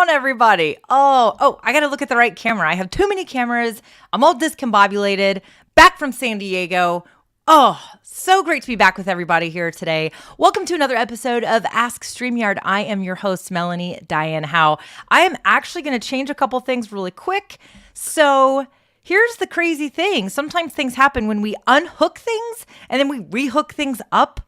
Everybody. Oh, I got to look at the right camera. I have too many cameras. I'm all discombobulated. Back from San Diego. Oh, so great to be back with everybody here today. Welcome to another episode of Ask StreamYard. I am your host, Melanie Dyann Howe. I am actually going to change a couple things really quick. So here's the crazy thing. Sometimes things happen when we unhook things and then we rehook things up.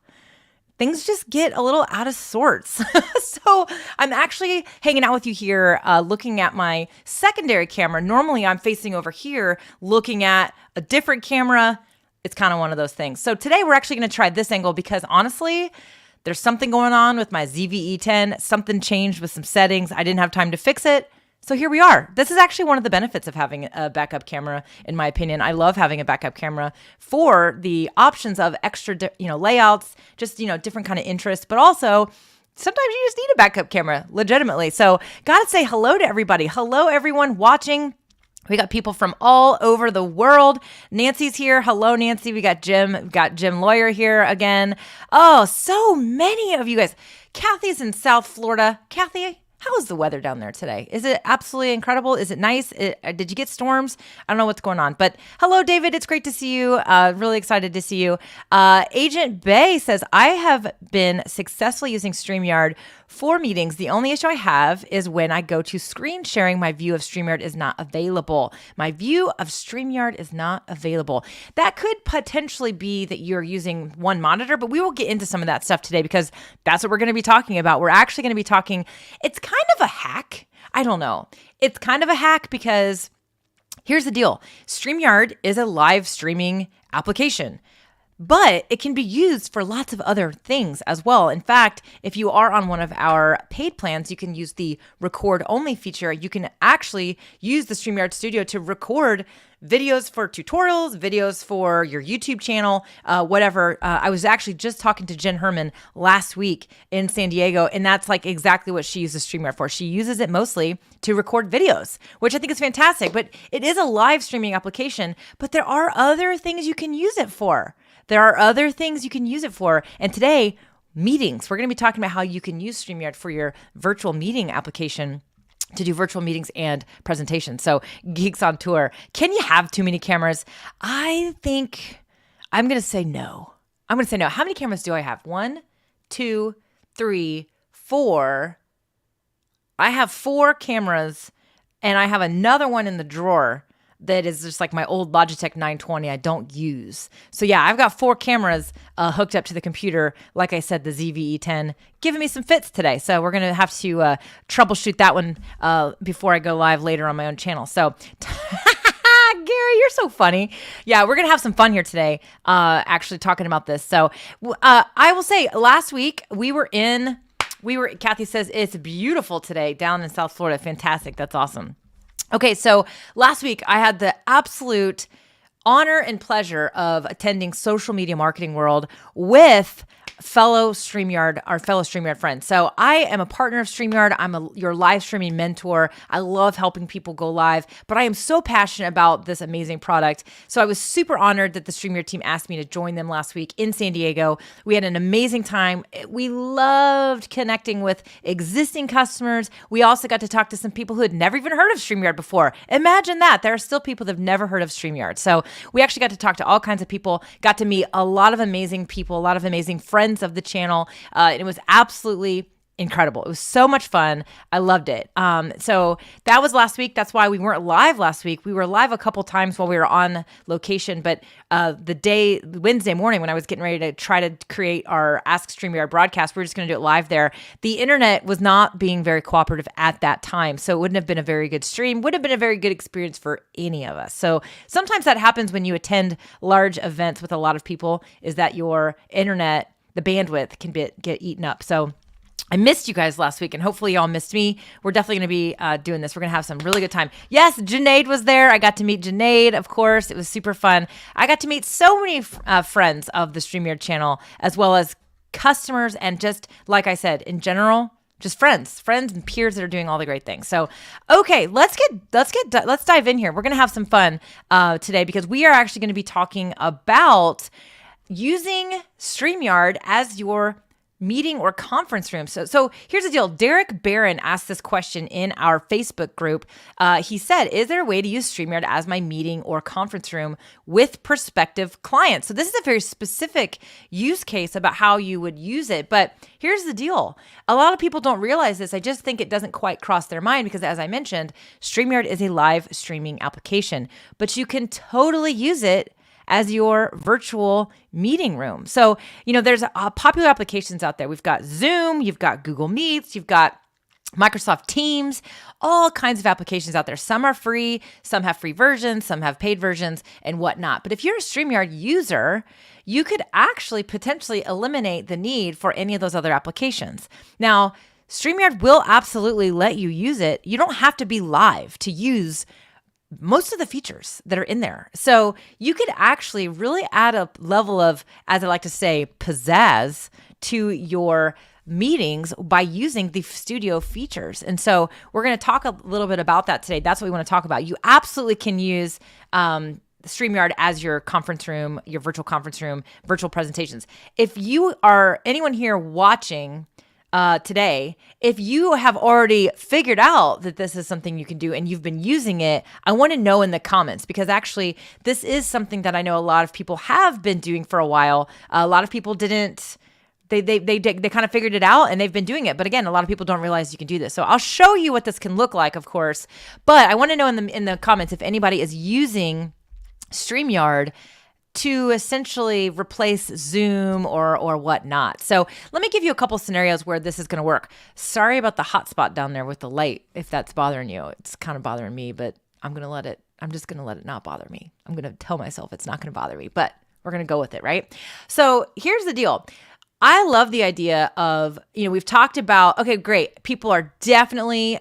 Things just get a little out of sorts. So I'm actually hanging out with you here, looking at my secondary camera. Normally I'm facing over here, looking at a different camera. It's kind of one of those things. So today we're actually going to try this angle because honestly, there's something going on with my ZVE10. Something changed with some settings. I didn't have time to fix it. So here we are. This is actually one of the benefits of having a backup camera, in my opinion. I love having a backup camera for the options of extra, layouts, just, different kind of interest, but also sometimes you just need a backup camera, legitimately. So gotta say hello to everybody. Hello, everyone watching. We got people from all over the world. Nancy's here. Hello, Nancy. We got Jim. We've got Jim Lawyer here again. Oh, so many of you guys. Kathy's in South Florida. Kathy, how is the weather down there today? Is it absolutely incredible? Is it nice? Did you get storms? I don't know what's going on. But hello, David. It's great to see you. Really excited to see you. Agent Bay says, I have been successfully using StreamYard for meetings. The only issue I have is when I go to screen sharing, my view of StreamYard is not available. My view of StreamYard is not available. That could potentially be that you're using one monitor, but we will get into some of that stuff today because that's what we're going to be talking about. We're actually going to be talking, it's kind of a hack. I don't know. It's kind of a hack because here's the deal. StreamYard is a live streaming application, but it can be used for lots of other things as well. In fact, if you are on one of our paid plans, you can use the record only feature. You can actually use the StreamYard Studio to record videos for tutorials, videos for your YouTube channel, whatever. I was actually just talking to Jen Herman last week in San Diego, and that's like exactly what she uses StreamYard for. She uses it mostly to record videos, which I think is fantastic, but it is a live streaming application, but there are other things you can use it for. And today, meetings. We're going to be talking about how you can use StreamYard for your virtual meeting application to do virtual meetings and presentations. So Geeks on Tour. Can you have too many cameras? I think I'm going to say no. How many cameras do I have? 1, 2, 3, 4. I have 4 cameras and I have another one in the drawer. that is just like my old Logitech 920 I don't use. So yeah, I've got 4 cameras hooked up to the computer. Like I said, the ZVE10 giving me some fits today. So we're going to have to troubleshoot that one before I go live later on my own channel. So Gary, you're so funny. Yeah, we're going to have some fun here today, actually talking about this. So I will say last week Kathy says it's beautiful today down in South Florida. Fantastic. That's awesome. Okay. So last week I had the absolute honor and pleasure of attending Social Media Marketing World with our fellow StreamYard friends. So I am a partner of StreamYard. I'm your live streaming mentor. I love helping people go live, but I am so passionate about this amazing product. So I was super honored that the StreamYard team asked me to join them last week in San Diego. We had an amazing time. We loved connecting with existing customers. We also got to talk to some people who had never even heard of StreamYard before. Imagine that. There are still people that have never heard of StreamYard. So we actually got to talk to all kinds of people, got to meet a lot of amazing people, a lot of amazing friends of the channel. It was absolutely incredible. It was so much fun. I loved it. So that was last week. That's why we weren't live last week. We were live a couple times while we were on location, but Wednesday morning when I was getting ready to try to create our Ask StreamYard broadcast, we were just going to do it live there. The internet was not being very cooperative at that time. So it wouldn't have been a very good stream, would have been a very good experience for any of us. So sometimes that happens when you attend large events with a lot of people, is that your internet, the bandwidth can get eaten up. So I missed you guys last week, and hopefully y'all missed me. We're definitely going to be doing this. We're going to have some really good time. Yes, Janaid was there. I got to meet Janaid, of course. It was super fun. I got to meet so many friends of the StreamYard channel, as well as customers, and just like I said, in general, just friends and peers that are doing all the great things. So, okay, let's dive in here. We're going to have some fun today, because we are actually going to be talking about using StreamYard as your meeting or conference room. So here's the deal. Derek Barron asked this question in our Facebook group. He said, is there a way to use StreamYard as my meeting or conference room with prospective clients? So this is a very specific use case about how you would use it. But here's the deal. A lot of people don't realize this. I just think it doesn't quite cross their mind, because as I mentioned, StreamYard is a live streaming application, but you can totally use it as your virtual meeting room. So, there's popular applications out there. We've got Zoom, you've got Google Meets, you've got Microsoft Teams, all kinds of applications out there. Some are free, some have free versions, some have paid versions and whatnot. But if you're a StreamYard user, you could actually potentially eliminate the need for any of those other applications. Now, StreamYard will absolutely let you use it. You don't have to be live to use most of the features that are in there. So you could actually really add a level of, as I like to say, pizzazz to your meetings by using the studio features. And so we're going to talk a little bit about that today. That's what we want to talk about. You absolutely can use StreamYard as your conference room, your virtual conference room, virtual presentations. If you are anyone here watching today, if you have already figured out that this is something you can do and you've been using it, I want to know in the comments, because actually this is something that I know a lot of people have been doing for a while. A lot of people didn't. They kind of figured it out and they've been doing it. But again, a lot of people don't realize you can do this. So I'll show you what this can look like, of course. But I want to know in the comments if anybody is using StreamYard to essentially replace Zoom or whatnot. So let me give you a couple scenarios where this is going to work. Sorry about the hotspot down there with the light, if that's bothering you. It's kind of bothering me, but I'm just going to let it not bother me. I'm going to tell myself it's not going to bother me, but we're going to go with it, right? So here's the deal. I love the idea of, we've talked about, okay, great. People are definitely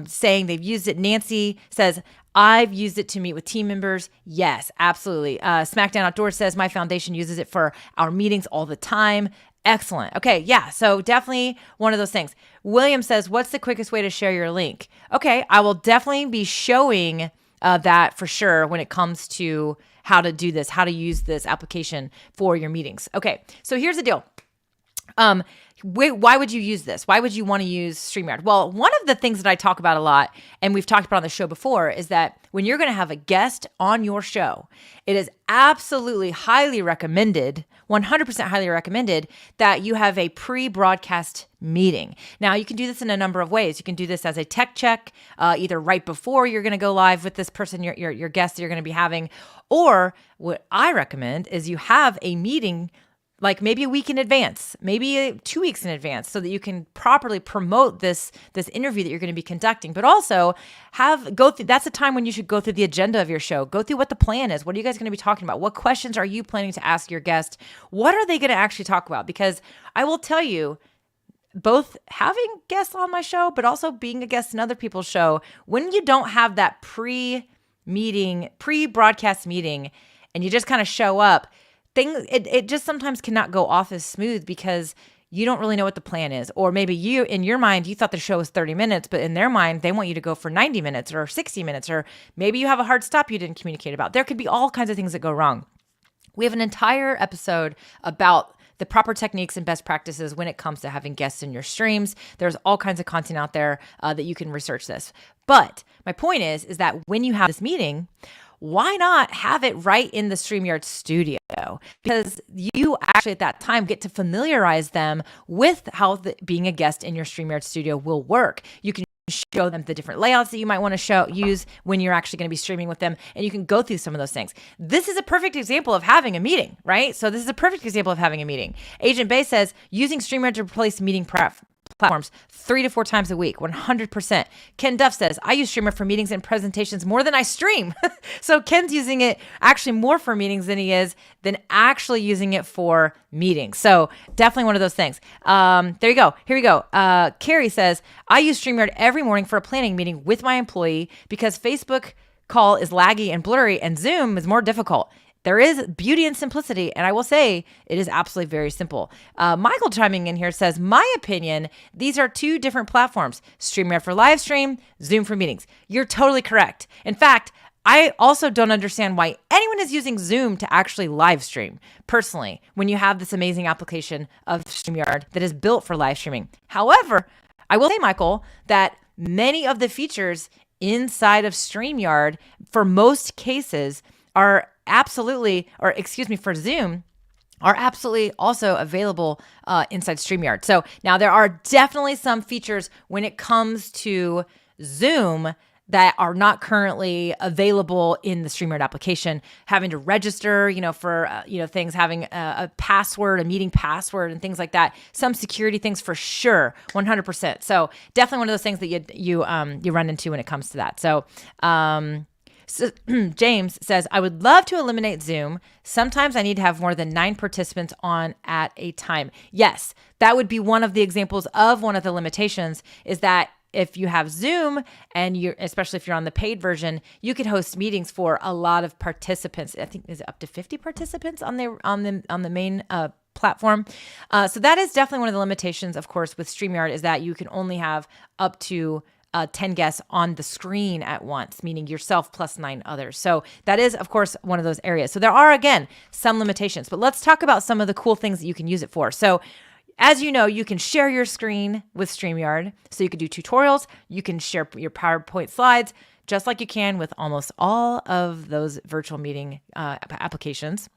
saying they've used it. Nancy says, I've used it to meet with team members. Yes, absolutely. SmackDown Outdoors says my foundation uses it for our meetings all the time. Excellent. Okay, yeah, so definitely one of those things. William says, what's the quickest way to share your link? Okay, I will definitely be showing that for sure when it comes to how to do this, how to use this application for your meetings. Okay, so here's the deal. Why would you use this? Why would you want to use StreamYard? Well, one of the things that I talk about a lot, and we've talked about on the show before, is that when you're going to have a guest on your show, it is absolutely highly recommended, 100% highly recommended, that you have a pre-broadcast meeting. Now, you can do this in a number of ways. You can do this as a tech check, either right before you're going to go live with this person, your guest that you're going to be having, or what I recommend is you have a meeting like maybe a week in advance, maybe 2 weeks in advance, so that you can properly promote this interview that you're going to be conducting. But also go through. That's a time when you should go through the agenda of your show. Go through what the plan is. What are you guys going to be talking about? What questions are you planning to ask your guest? What are they going to actually talk about? Because I will tell you, both having guests on my show, but also being a guest in other people's show, when you don't have that pre-broadcast meeting, and you just kind of show up, it just sometimes cannot go off as smooth because you don't really know what the plan is. Or maybe you, in your mind, you thought the show was 30 minutes, but in their mind, they want you to go for 90 minutes or 60 minutes, or maybe you have a hard stop you didn't communicate about. There could be all kinds of things that go wrong. We have an entire episode about the proper techniques and best practices when it comes to having guests in your streams. There's all kinds of content out there that you can research this. But my point is that when you have this meeting, why not have it right in the StreamYard studio? Because you actually at that time get to familiarize them with how being a guest in your StreamYard studio will work. You can show them the different layouts that you might want to use when you're actually going to be streaming with them, and you can go through some of those things. This is a perfect example of having a meeting, right? So this is a perfect example of having a meeting. Agent Bay says, using StreamYard to replace meeting platforms 3 to 4 times a week, 100%. Ken Duff says, I use StreamYard for meetings and presentations more than I stream. So Ken's using it actually more for meetings than he is than actually using it for meetings. So definitely one of those things. There you go. Here we go. Carrie says, I use StreamYard every morning for a planning meeting with my employee because Facebook call is laggy and blurry and Zoom is more difficult. There is beauty and simplicity, and I will say it is absolutely very simple. Michael chiming in here says, my opinion, these are 2 different platforms, StreamYard for live stream, Zoom for meetings. You're totally correct. In fact, I also don't understand why anyone is using Zoom to actually live stream, personally, when you have this amazing application of StreamYard that is built for live streaming. However, I will say, Michael, that many of the features inside of StreamYard, for most cases, are absolutely, for Zoom, are absolutely also available inside StreamYard. So now there are definitely some features when it comes to Zoom that are not currently available in the StreamYard application. Having to register, for things, having a password, a meeting password, and things like that. Some security things for sure, 100%. So definitely one of those things that you run into when it comes to that. So James says, I would love to eliminate Zoom. Sometimes I need to have more than 9 participants on at a time. Yes, that would be one of the examples of one of the limitations, is that if you have Zoom and especially if you're on the paid version, you could host meetings for a lot of participants. I think is up to 50 participants on the main platform. So that is definitely one of the limitations, of course, with StreamYard, is that you can only have up to 10 guests on the screen at once, meaning yourself plus 9 others. So that is, of course, one of those areas. So there are, again, some limitations, but let's talk about some of the cool things that you can use it for. So as you know, you can share your screen with StreamYard. So you can do tutorials, you can share your PowerPoint slides, just like you can with almost all of those virtual meeting applications.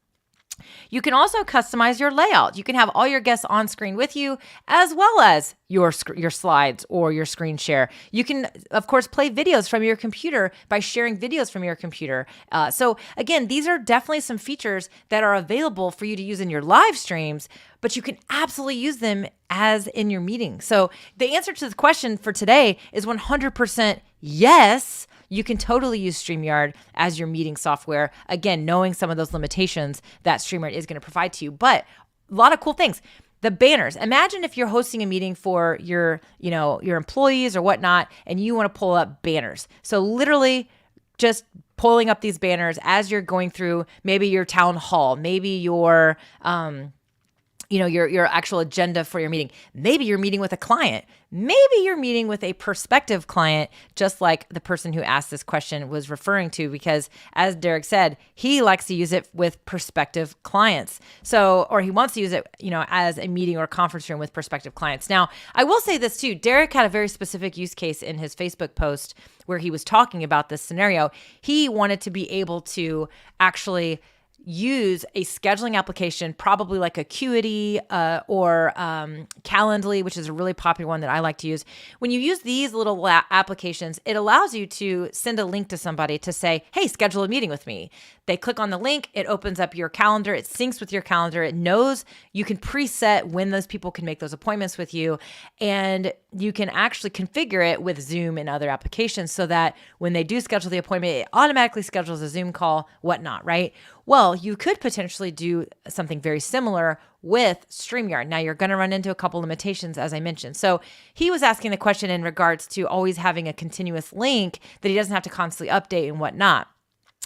You can also customize your layout. You can have all your guests on screen with you, as well as your slides or your screen share. You can, of course, play videos from your computer by sharing videos from your computer. So again, these are definitely some features that are available for you to use in your live streams, but you can absolutely use them as in your meeting. So the answer to the question for today is 100% yes. You can totally use StreamYard as your meeting software. Again, knowing some of those limitations that StreamYard is going to provide to you, but a lot of cool things. The banners. Imagine if you're hosting a meeting for your employees or whatnot, and you want to pull up banners. So literally just pulling up these banners as you're going through maybe your town hall, maybe your your actual agenda for your meeting. Maybe you're meeting with a client. Maybe you're meeting with a prospective client, just like the person who asked this question was referring to, because as Derek said, he likes to use it with prospective clients. So, or he wants to use it, as a meeting or conference room with prospective clients. Now, I will say this too. Derek had a very specific use case in his Facebook post where he was talking about this scenario. He wanted to be able to actually use a scheduling application, probably like Acuity or Calendly, which is a really popular one that I like to use. When you use these little applications, it allows you to send a link to somebody to say, hey, schedule a meeting with me. They click on the link, it opens up your calendar, it syncs with your calendar, it knows you can preset when those people can make those appointments with you, and you can actually configure it with Zoom and other applications so that when they do schedule the appointment, it automatically schedules a Zoom call, whatnot, right? Well, you could potentially do something very similar with StreamYard. Now, you're going to run into a couple limitations, as I mentioned. So he was asking the question in regards to always having a continuous link that he doesn't have to constantly update and whatnot.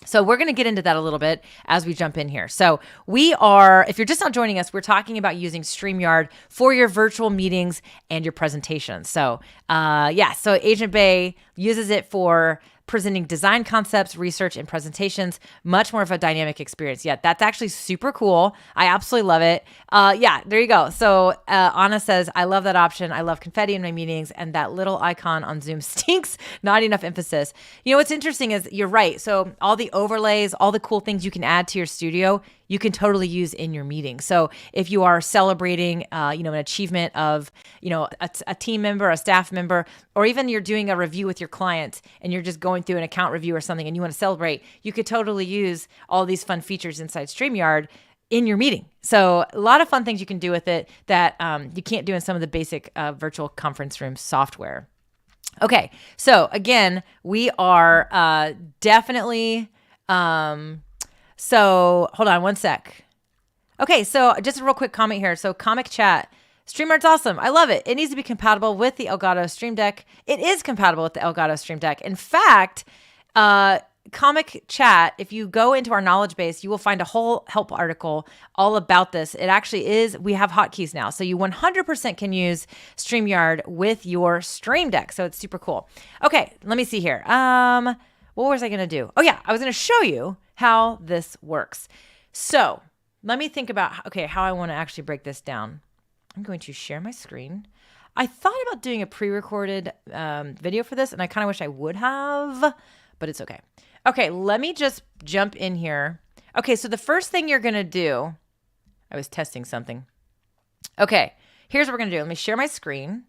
So we're going to get into that a little bit as we jump in here. So if you're just not joining us, we're talking about using StreamYard for your virtual meetings and your presentations. So so Agent Bay uses it for presenting design concepts, research, and presentations. Much more of a dynamic experience. Yeah, that's actually super cool. I absolutely love it. There you go. So Anna says, I love that option. I love confetti in my meetings, and that little icon on Zoom stinks. Not enough emphasis. What's interesting is you're right. So all the overlays, all the cool things you can add to your studio, you can totally use in your meeting. So if you are celebrating, an achievement of, a team member, a staff member, or even you're doing a review with your client and you're just going through an account review or something and you want to celebrate, you could totally use all these fun features inside StreamYard in your meeting. So a lot of fun things you can do with it that you can't do in some of the basic virtual conference room software. Okay, so again, we are definitely... So hold on one sec. Okay, so just a real quick comment here. So Comic Chat, StreamYard's awesome. I love it. It needs to be compatible with the Elgato Stream Deck. It is compatible with the Elgato Stream Deck. In fact, Comic Chat, if you go into our knowledge base, you will find a whole help article all about this. It actually is, we have hotkeys now. So you 100% can use StreamYard with your Stream Deck. So it's super cool. Okay, let me see here. What was I going to do? Oh yeah, I was going to show you how this works. So let me think about, how I want to actually break this down. I'm going to share my screen. I thought about doing a pre-recorded video for this, and I kind of wish I would have, but it's okay. Okay, let me just jump in here. Okay, so the first thing you're going to do, I was testing something. Okay, here's what we're going to do. Let me share my screen.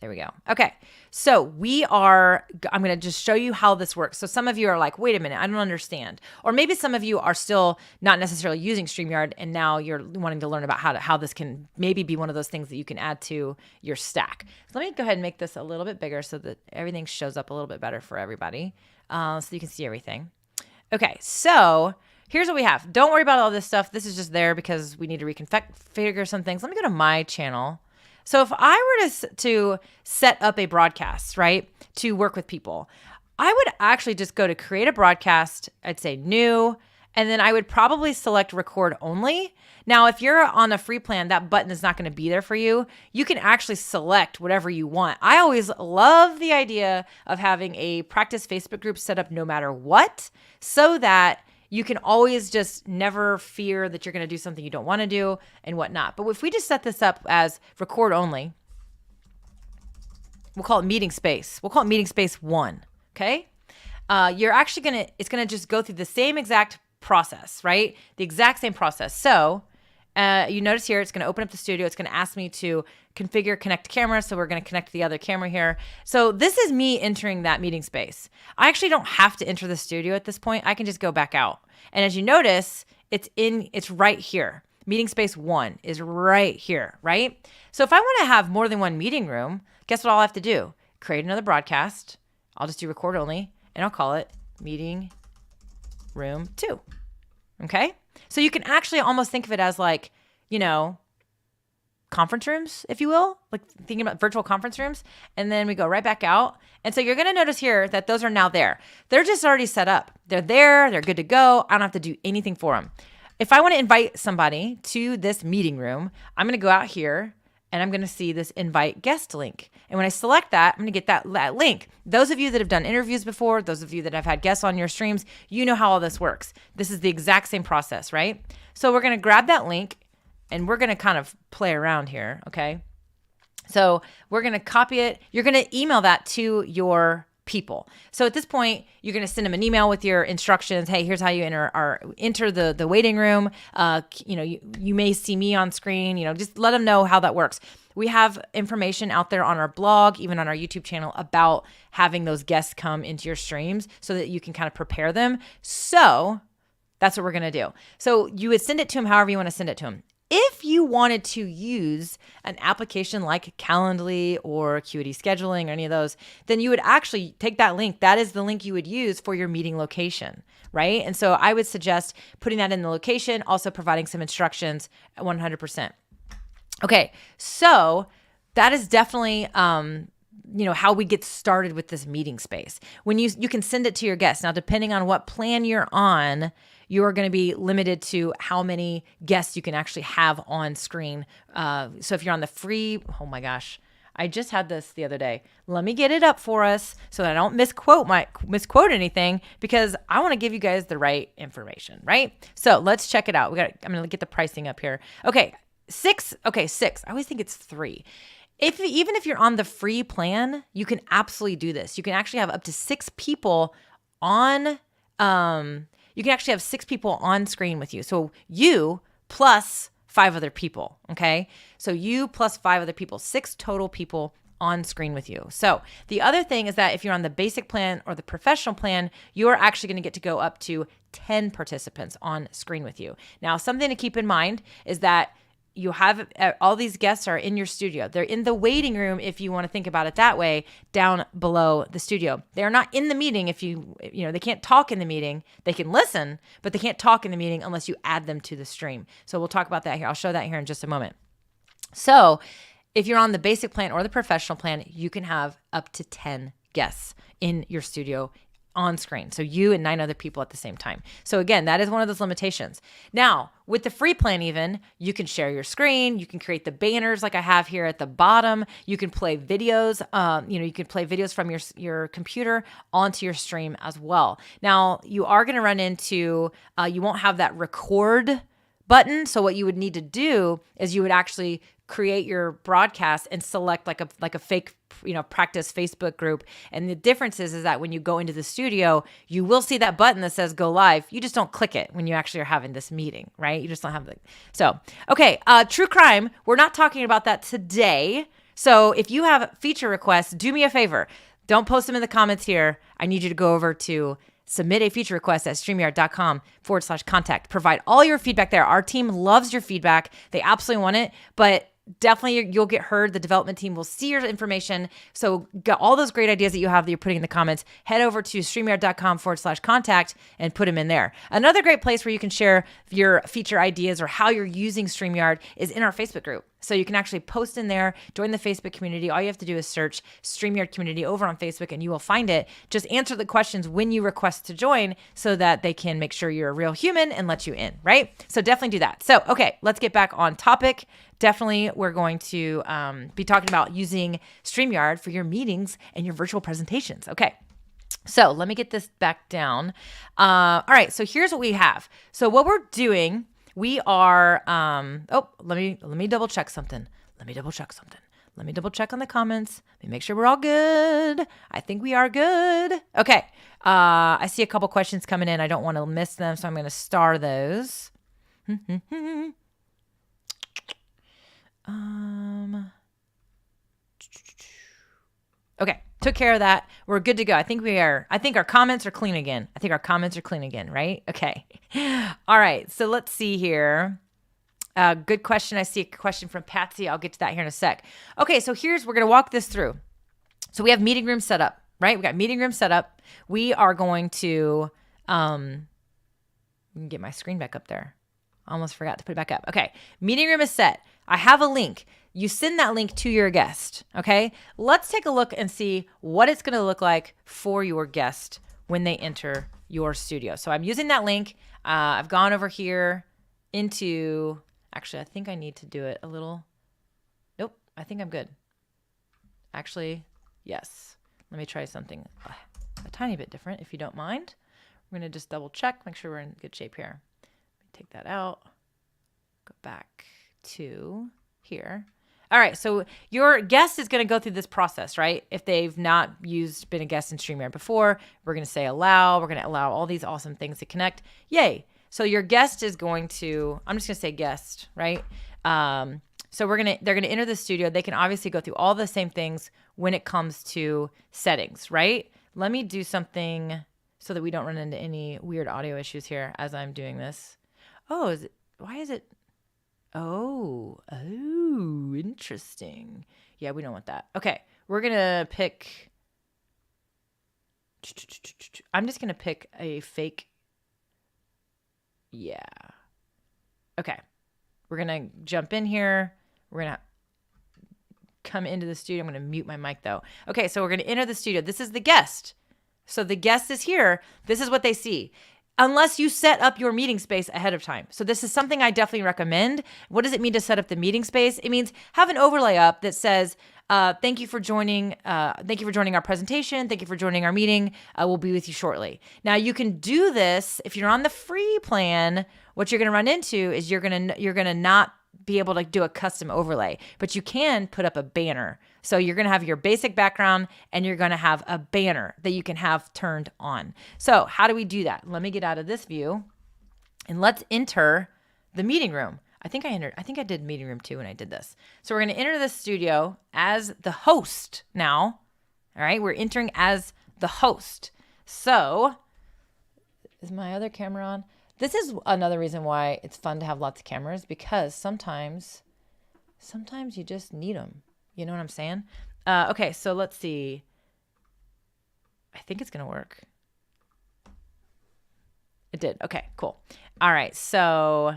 There we go. Okay. So I'm going to just show you how this works. So some of you are like, wait a minute, I don't understand. Or maybe some of you are still not necessarily using StreamYard and now you're wanting to learn about how this can maybe be one of those things that you can add to your stack. So let me go ahead and make this a little bit bigger so that everything shows up a little bit better for everybody. So you can see everything. Okay. So here's what we have. Don't worry about all this stuff. This is just there because we need to reconfigure some things. Let me go to my channel. So if I were to set up a broadcast, right, to work with people, I would actually just go to create a broadcast. I'd say new, and then I would probably select record only. Now, if you're on a free plan, that button is not going to be there for you. You can actually select whatever you want. I always love the idea of having a practice Facebook group set up no matter what, so that you can always just never fear that you're going to do something you don't want to do and whatnot. But if we just set this up as record only, we'll call it meeting space. We'll call it meeting space 1. Okay. It's going to just go through the same exact process, right? The exact same process. So you notice here, it's going to open up the studio. It's going to ask me to configure connect camera. So we're going to connect the other camera here. So this is me entering that meeting space. I actually don't have to enter the studio at this point. I can just go back out. And as you notice, it's right here. Meeting space 1 is right here, right? So if I want to have more than one meeting room, guess what I'll have to do? Create another broadcast. I'll just do record only, and I'll call it meeting room 2. Okay? So you can actually almost think of it as like, conference rooms, if you will, like thinking about virtual conference rooms. And then we go right back out. And so you're going to notice here that those are now there. They're just already set up. They're there. They're good to go. I don't have to do anything for them. If I want to invite somebody to this meeting room, I'm going to go out here and I'm going to see this invite guest link. And when I select that, I'm going to get that link. Those of you that have done interviews before, those of you that have had guests on your streams, you know how all this works. This is the exact same process, right? So we're going to grab that link and we're going to kind of play around here, okay? So we're going to copy it. You're going to email that to your people. So at this point, you're going to send them an email with your instructions. Hey, here's how you enter the waiting room. You may see me on screen. Just let them know how that works. We have information out there on our blog, even on our YouTube channel, about having those guests come into your streams so that you can kind of prepare them. So that's what we're going to do. So you would send it to them however you want to send it to them. If you wanted to use an application like Calendly or Acuity Scheduling or any of those, then you would actually take that link. That is the link you would use for your meeting location, right? And so I would suggest putting that in the location, also providing some instructions at 100%. Okay, so that is definitely how we get started with this meeting space. When you can send it to your guests. Now, depending on what plan you're on, you're going to be limited to how many guests you can actually have on screen. So if you're on the free, oh my gosh, I just had this the other day. Let me get it up for us so that I don't misquote anything, because I want to give you guys the right information, right? So let's check it out. I'm going to get the pricing up here. Okay, 6. Okay, 6. I always think it's 3. Even if you're on the free plan, you can absolutely do this. You can actually have up to 6 people on. You can actually have 6 people on screen with you. So you plus 5 other people, okay? So you plus 5 other people, 6 total people on screen with you. So the other thing is that if you're on the basic plan or the professional plan, you're actually going to get to go up to 10 participants on screen with you. Now, something to keep in mind is that you have all these guests are in your studio. They're in the waiting room, if you want to think about it that way, down below the studio. They're not in the meeting they can't talk in the meeting. They can listen, but they can't talk in the meeting unless you add them to the stream. So we'll talk about that here. I'll show that here in just a moment. So if you're on the basic plan or the professional plan, you can have up to 10 guests in your studio on screen. So you and 9 other people at the same time. So again, that is one of those limitations. Now, with the free plan even, you can share your screen. You can create the banners like I have here at the bottom. You can play videos. You can play videos from your computer onto your stream as well. Now, you are going to run into, you won't have that record button. So what you would need to do is you would actually create your broadcast and select like a fake practice Facebook group. And the difference is that when you go into the studio, you will see that button that says go live. You just don't click it when you actually are having this meeting, right? You just don't have okay. True crime. We're not talking about that today. So if you have feature requests, do me a favor. Don't post them in the comments here. I need you to go over to submit a feature request at StreamYard.com/contact. Provide all your feedback there. Our team loves your feedback. They absolutely want it, but definitely you'll get heard. The development team will see your information. So got all those great ideas that you have that you're putting in the comments, head over to StreamYard.com/contact and put them in there. Another great place where you can share your feature ideas or how you're using StreamYard is in our Facebook group. So you can actually post in there, join the Facebook community. All you have to do is search StreamYard community over on Facebook and you will find it. Just answer the questions when you request to join so that they can make sure you're a real human and let you in, right? So definitely do that. So, okay, let's get back on topic. Definitely, we're going to be talking about using StreamYard for your meetings and your virtual presentations. Okay. So let me get this back down. All right. So here's what we have. So what we're doing, we are, let me double check something. Let me double check on the comments. Let me make sure we're all good. I think we are good. Okay. I see a couple questions coming in. I don't want to miss them, so I'm going to star those. Okay. Took care of that. We're good to go. I think our comments are clean again. Right? Okay. All right. So let's see here. Good question. I see a question from Patsy. I'll get to that here in a sec. Okay. So we're going to walk this through. So we have meeting room set up, right? We got meeting room set up. We are going to, get my screen back up there. Almost forgot to put it back up. Okay. Meeting room is set. I have a link. you send that link to your guest, okay? Let's take a look and see what it's gonna look like for your guest when they enter your studio. So I'm using that link. I've gone over here into, actually, I think I need to do it a little, nope, I think I'm good. Actually, yes. Let me try something a tiny bit different, if you don't mind. We're gonna just double check, make sure we're in good shape here. Let me take that out, go back to here. All right, so your guest is going to go through this process, right? If they've not been a guest in StreamYard before, we're going to say allow. We're going to allow all these awesome things to connect. Yay. So your guest is going to, I'm just going to say guest, right? So they're going to enter the studio. They can obviously go through all the same things when it comes to settings, right? Let me do something so that we don't run into any weird audio issues here as I'm doing this. Oh, why is it? Oh, interesting. Yeah, we don't want that. Okay, we're going to pick, I'm just going to pick a fake. Yeah. Okay, we're going to jump in here. We're going to come into the studio. I'm going to mute my mic though. Okay, so we're going to enter the studio. This is the guest. So the guest is here. This is what they see. Unless you set up your meeting space ahead of time. So this is something I definitely recommend. What does it mean to set up the meeting space? It means have an overlay up that says, thank you for joining our presentation. Thank you for joining our meeting. We'll be with you shortly. Now you can do this if you're on the free plan. What you're going to run into is you're going to not be able to do a custom overlay, but you can put up a banner. So you're going to have your basic background and you're going to have a banner that you can have turned on. So how do we do that? Let me get out of this view and let's enter the meeting room. I think I did meeting room 2 when I did this. So we're going to enter the studio as the host now. All right. We're entering as the host. So is my other camera on? This is another reason why it's fun to have lots of cameras, because sometimes you just need them. You know what I'm saying? Okay, so let's see. I think it's going to work. It did. Okay, cool. All right, so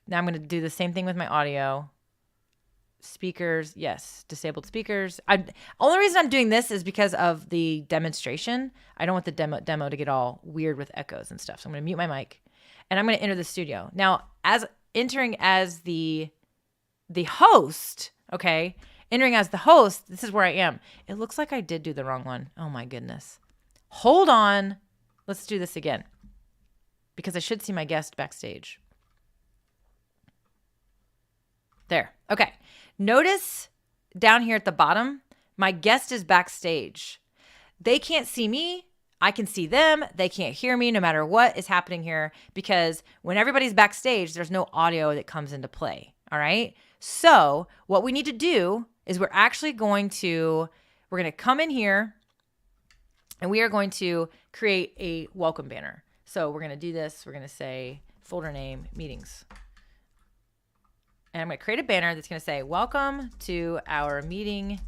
now I'm going to do the same thing with my audio. Speakers, yes, disabled speakers. Only reason I'm doing this is because of the demonstration. I don't want the demo to get all weird with echoes and stuff. So I'm going to mute my mic. And I'm going to enter the studio. Now, as entering as the host, okay, entering as the host, this is where I am. It looks like I did do the wrong one. Oh my goodness. Hold on. Let's do this again, because I should see my guest backstage. There. Okay. Notice down here at the bottom, my guest is backstage. They can't see me. I can see them. They can't hear me no matter what is happening here, because when everybody's backstage, there's no audio that comes into play. All right. So what we need to do is we're going to come in here and we are going to create a welcome banner. So we're going to do this. We're going to say folder name meetings. And I'm going to create a banner that's going to say, welcome to our meeting.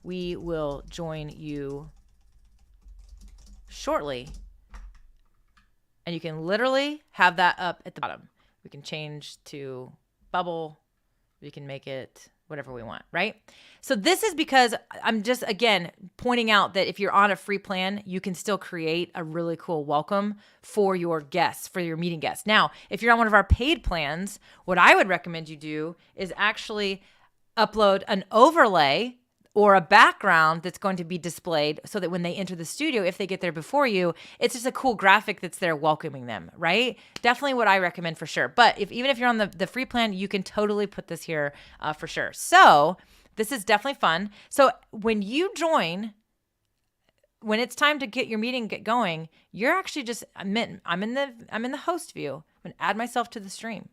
We will join you shortly. And you can literally have that up at the bottom. We can change to bubble. We can make it whatever we want, right? So this is because I'm just, again, pointing out that if you're on a free plan, you can still create a really cool welcome for your guests, for your meeting guests. Now, if you're on one of our paid plans, what I would recommend you do is actually upload an overlay or a background that's going to be displayed so that when they enter the studio, if they get there before you, it's just a cool graphic that's there welcoming them, right? Definitely what I recommend for sure. But even if you're on the free plan, you can totally put this here for sure. So this is definitely fun. So when you join, when it's time to get your meeting going, you're actually just, I'm in the host view. I'm gonna add myself to the stream.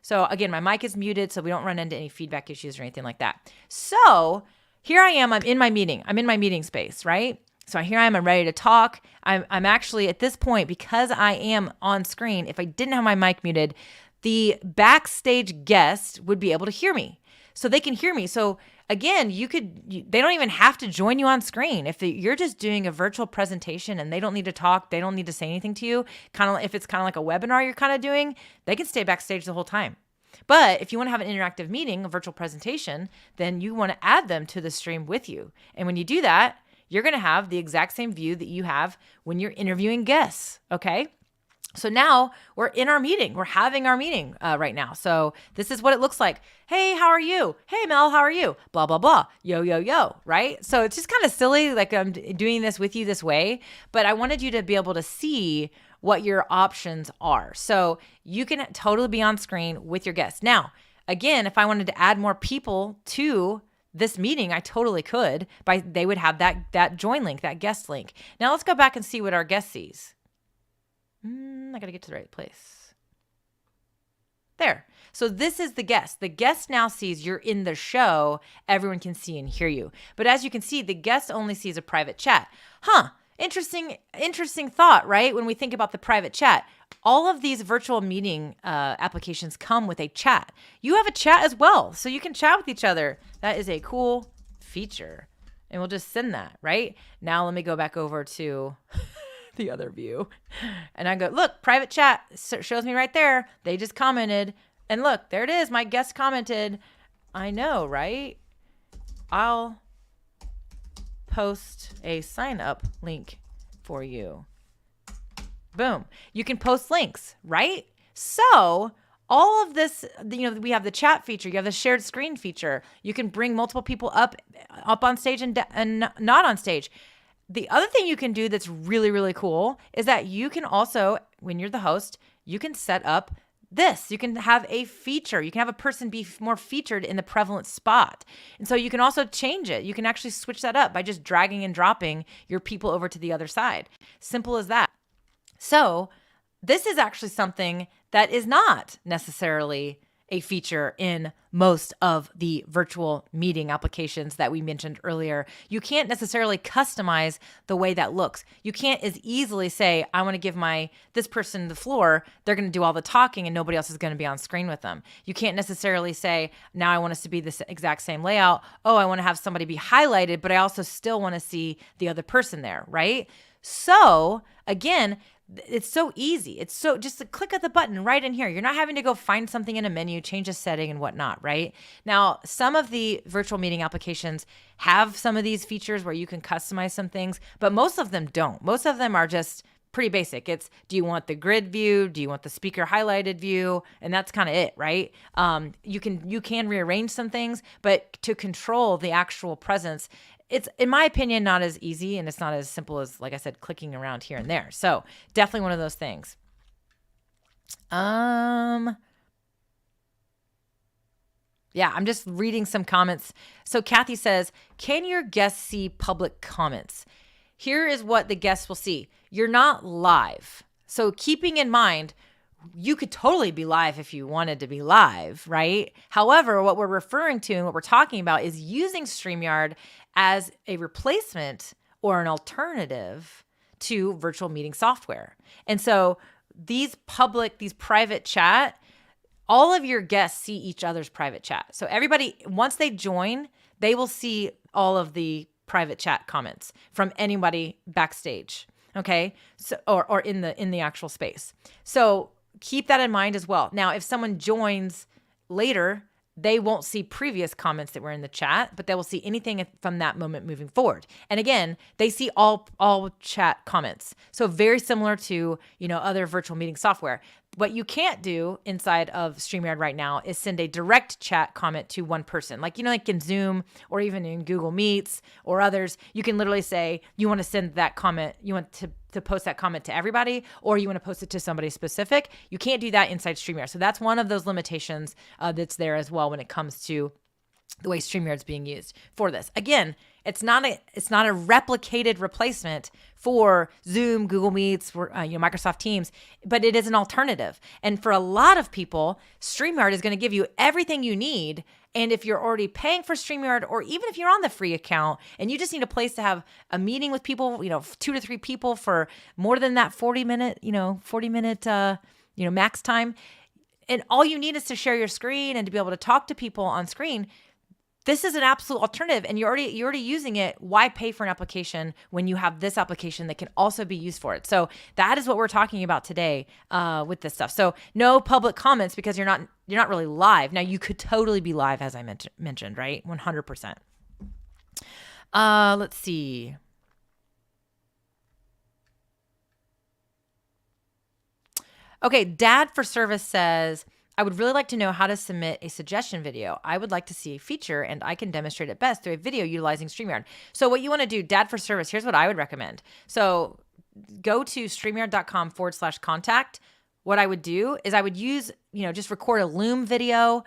So again, my mic is muted so we don't run into any feedback issues or anything like that. So here I am, I'm in my meeting. I'm in my meeting space, right? So here I am, I'm ready to talk. I'm actually at this point, because I am on screen, if I didn't have my mic muted, the backstage guest would be able to hear me. So they can hear me. So again, they don't even have to join you on screen. If you're just doing a virtual presentation and they don't need to talk, they don't need to say anything to you, if it's kind of like a webinar you're kind of doing, they can stay backstage the whole time. But if you want to have an interactive meeting, a virtual presentation, then you want to add them to the stream with you. And when you do that, you're going to have the exact same view that you have when you're interviewing guests, okay? So now we're in our meeting. We're having our meeting right now. So this is what it looks like. Hey, how are you? Hey, Mel, how are you? Blah, blah, blah. Yo, yo, yo, right? So it's just kind of silly, like I'm doing this with you this way, but I wanted you to be able to see what your options are. So you can totally be on screen with your guests. Now, again, if I wanted to add more people to this meeting, I totally could. They would have that join link, that guest link. Now let's go back and see what our guest sees. I got to get to the right place. There. So this is the guest. The guest now sees you're in the show. Everyone can see and hear you. But as you can see, the guest only sees a private chat. Interesting thought, right? When we think about the private chat, all of these virtual meeting applications come with a chat. You have a chat as well, so you can chat with each other. That is a cool feature. And we'll just send that, right? Now let me go back over to the other view. And I go, look, private chat shows me right there. They just commented. And look, there it is. My guest commented. I know, right? I'll post a sign up link for you. Boom. You can post links, right? So all of this, we have the chat feature. You have the shared screen feature. You can bring multiple people up on stage and not on stage. The other thing you can do that's really, really cool is that you can also, when you're the host, you can set up this. You can have a feature. You can have a person be more featured in the prevalent spot. And so you can also change it. You can actually switch that up by just dragging and dropping your people over to the other side. Simple as that. So this is actually something that is not necessarily a feature in most of the virtual meeting applications that we mentioned earlier. You can't necessarily customize the way that looks. You can't as easily say, I want to give this person the floor. They're going to do all the talking and nobody else is going to be on screen with them. You can't necessarily say, now I want us to be this exact same layout. Oh, I want to have somebody be highlighted, but I also still want to see the other person there, right? So again, it's so easy. It's so just to click of the button right in here. You're not having to go find something in a menu, change a setting and whatnot, right? Now, some of the virtual meeting applications have some of these features where you can customize some things, but most of them don't. Most of them are just pretty basic. It's, do you want the grid view? Do you want the speaker highlighted view? And that's kind of it, right? You can rearrange some things, but to control the actual presence, it's, in my opinion, not as easy, and it's not as simple as, like I said, clicking around here and there. So definitely one of those things. Yeah, I'm just reading some comments. So Kathy says, can your guests see public comments? Here is what the guests will see. You're not live. So keeping in mind, you could totally be live if you wanted to be live, right? However, what we're referring to and what we're talking about is using StreamYard as a replacement or an alternative to virtual meeting software. And so these private chat, all of your guests see each other's private chat. So everybody, once they join, they will see all of the private chat comments from anybody backstage. Okay. So, or in the actual space. So keep that in mind as well. Now, if someone joins later, they won't see previous comments that were in the chat, but they will see anything from that moment moving forward. And again, they see all chat comments. So very similar to, other virtual meeting software. What you can't do inside of StreamYard right now is send a direct chat comment to one person. Like in Zoom or even in Google Meets or others, you can literally say, you want to send that comment, you want to post that comment to everybody, or you want to post it to somebody specific. You can't do that inside StreamYard. So that's one of those limitations that's there as well when it comes to the way StreamYard is being used for this. Again, it's not a replicated replacement for Zoom, Google Meets, Microsoft Teams, but it is an alternative. And for a lot of people, StreamYard is going to give you everything you need. And if you're already paying for StreamYard, or even if you're on the free account and you just need a place to have a meeting with people, 2 to 3 people for more than that 40 minute max time, and all you need is to share your screen and to be able to talk to people on screen, this is an absolute alternative, and you're already using it. Why pay for an application when you have this application that can also be used for it? So that is what we're talking about today with this stuff. So no public comments because you're not really live. Now you could totally be live, as I mentioned, right? 100%. Let's see. Okay, Dad for Service says, I would really like to know how to submit a suggestion video. I would like to see a feature, and I can demonstrate it best through a video utilizing StreamYard. So what you want to do, Dad for Service, here's what I would recommend. So go to StreamYard.com/contact. What I would do is I would use, just record a Loom video,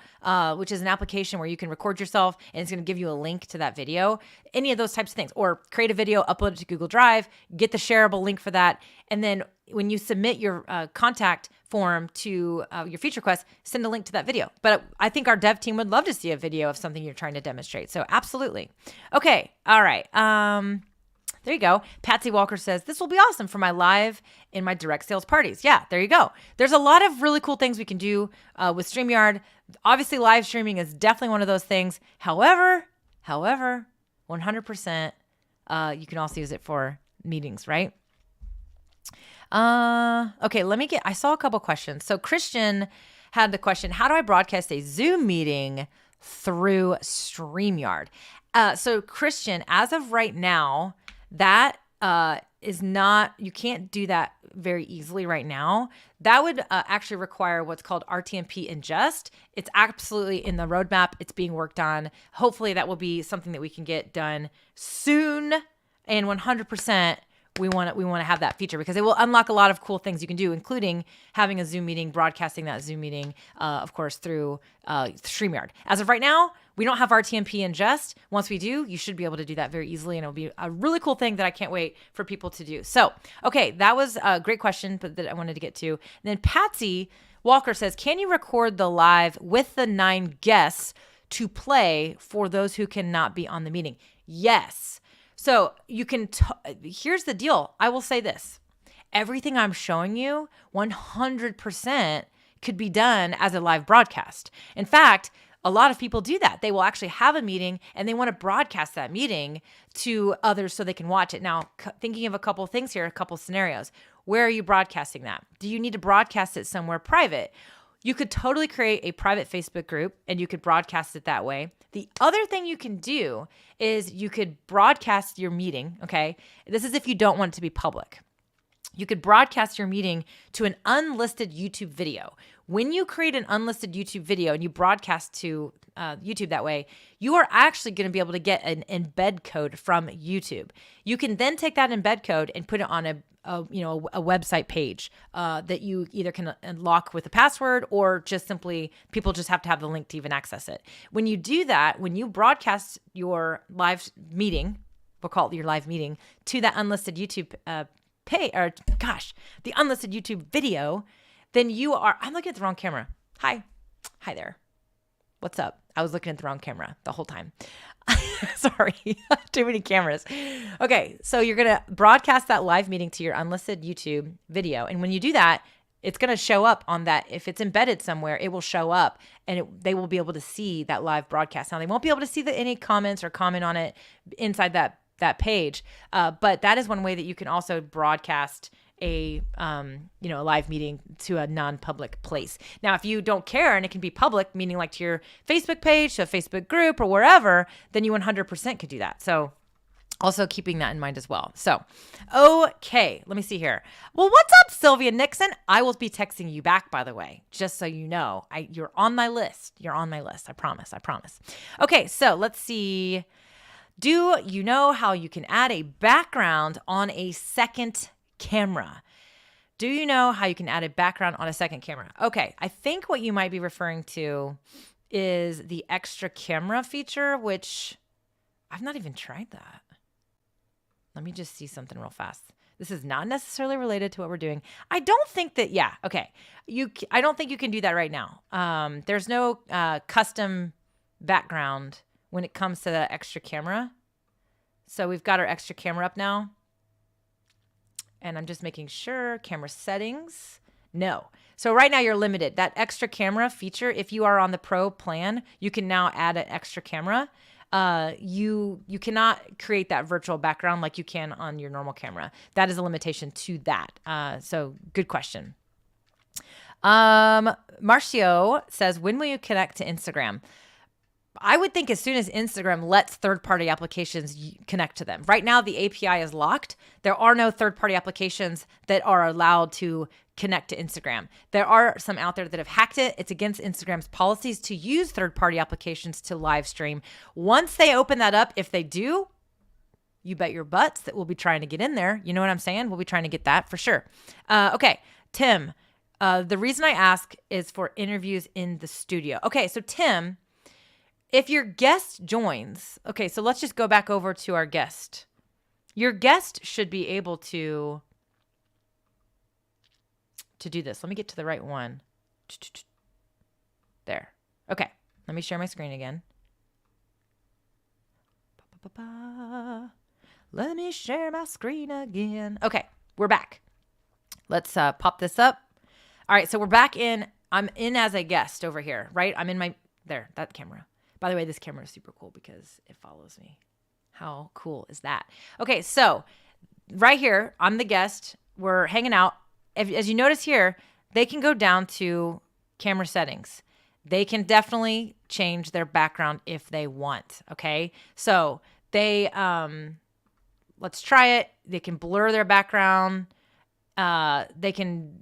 which is an application where you can record yourself and it's going to give you a link to that video, any of those types of things, or create a video, upload it to Google Drive, get the shareable link for that. And then when you submit your contact form to your feature request, send a link to that video. But I think our dev team would love to see a video of something you're trying to demonstrate. So absolutely. Okay. All right. There you go. Patsy Walker says, this will be awesome for my live in my direct sales parties. Yeah, there you go. There's a lot of really cool things we can do with StreamYard. Obviously, live streaming is definitely one of those things. However, 100%, you can also use it for meetings, right? Okay, I saw a couple questions. So Christian had the question, how do I broadcast a Zoom meeting through StreamYard? So Christian, as of right now, that is not, you can't do that very easily right now. That would actually require what's called RTMP ingest. It's absolutely in the roadmap. It's being worked on. Hopefully that will be something that we can get done soon, and 100%. We want to have that feature because it will unlock a lot of cool things you can do, including having a Zoom meeting, broadcasting that Zoom meeting, of course, through StreamYard. As of right now, we don't have RTMP ingest. Once we do, you should be able to do that very easily, and it'll be a really cool thing that I can't wait for people to do. So, okay, that was a great question, but that I wanted to get to. And then Patsy Walker says, can you record the live with the 9 guests to play for those who cannot be on the meeting? Yes. So you can, here's the deal. I will say this. Everything I'm showing you, 100% could be done as a live broadcast. In fact, a lot of people do that. They will actually have a meeting and they want to broadcast that meeting to others so they can watch it. Now, thinking of a couple things here, a couple scenarios. Where are you broadcasting that? Do you need to broadcast it somewhere private? You could totally create a private Facebook group and you could broadcast it that way. The other thing you can do is you could broadcast your meeting, okay? This is if you don't want it to be public. You could broadcast your meeting to an unlisted YouTube video. When you create an unlisted YouTube video and you broadcast to YouTube that way, you are actually going to be able to get an embed code from YouTube. You can then take that embed code and put it on a website page that you either can unlock with a password or just simply people just have to have the link to even access it. When you do that, when you broadcast your live meeting, we'll call it your live meeting, to that unlisted YouTube the unlisted YouTube video, then I'm looking at the wrong camera. Hi there. What's up? I was looking at the wrong camera the whole time. Sorry, too many cameras. Okay, so you're going to broadcast that live meeting to your unlisted YouTube video. And when you do that, it's going to show up on that. If it's embedded somewhere, it will show up and they will be able to see that live broadcast. Now, they won't be able to see any comments or comment on it inside that page. But that is one way that you can also broadcast a live meeting to a non-public place. Now, if you don't care and it can be public, meaning like to your Facebook page, to a Facebook group or wherever, then you 100% could do that. So also keeping that in mind as well. So, okay, let me see here. Well, what's up, Sylvia Nixon? I will be texting you back, by the way, just so you know. You're on my list. You're on my list. I promise. Okay, so let's see. Do you know how you can add a background on a second camera? Do you know how you can add a background on a second camera? Okay, I think what you might be referring to is the extra camera feature, which I've not even tried that. Let me just see something real fast. This is not necessarily related to what we're doing. I don't think that, I don't think you can do that right now. There's no custom background when it comes to the extra camera. So we've got our extra camera up now. And I'm just making sure, camera settings. No. So right now you're limited. That extra camera feature, if you are on the Pro plan, you can now add an extra camera. You cannot create that virtual background like you can on your normal camera. That is a limitation to that. So good question. Marcio says, when will you connect to Instagram? I would think as soon as Instagram lets third-party applications connect to them. Right now, the API is locked. There are no third-party applications that are allowed to connect to Instagram. There are some out there that have hacked it. It's against Instagram's policies to use third-party applications to live stream. Once they open that up, if they do, you bet your butts that we'll be trying to get in there. You know what I'm saying? We'll be trying to get that for sure. Okay, Tim, the reason I ask is for interviews in the studio. Okay, so Tim, if your guest joins, okay, so let's just go back over to our guest. Your guest should be able to do this. Let me get to the right one. There. Okay, let me share my screen again. Let me share my screen again. Okay, we're back. Let's pop this up. All right, so we're back in. I'm in as a guest over here, right? I'm in that camera. By the way, this camera is super cool because it follows me. How cool is that? Okay, so right here, I'm the guest. We're hanging out. As you notice here, they can go down to camera settings. They can definitely change their background if they want, okay? So they, let's try it. They can blur their background. They can,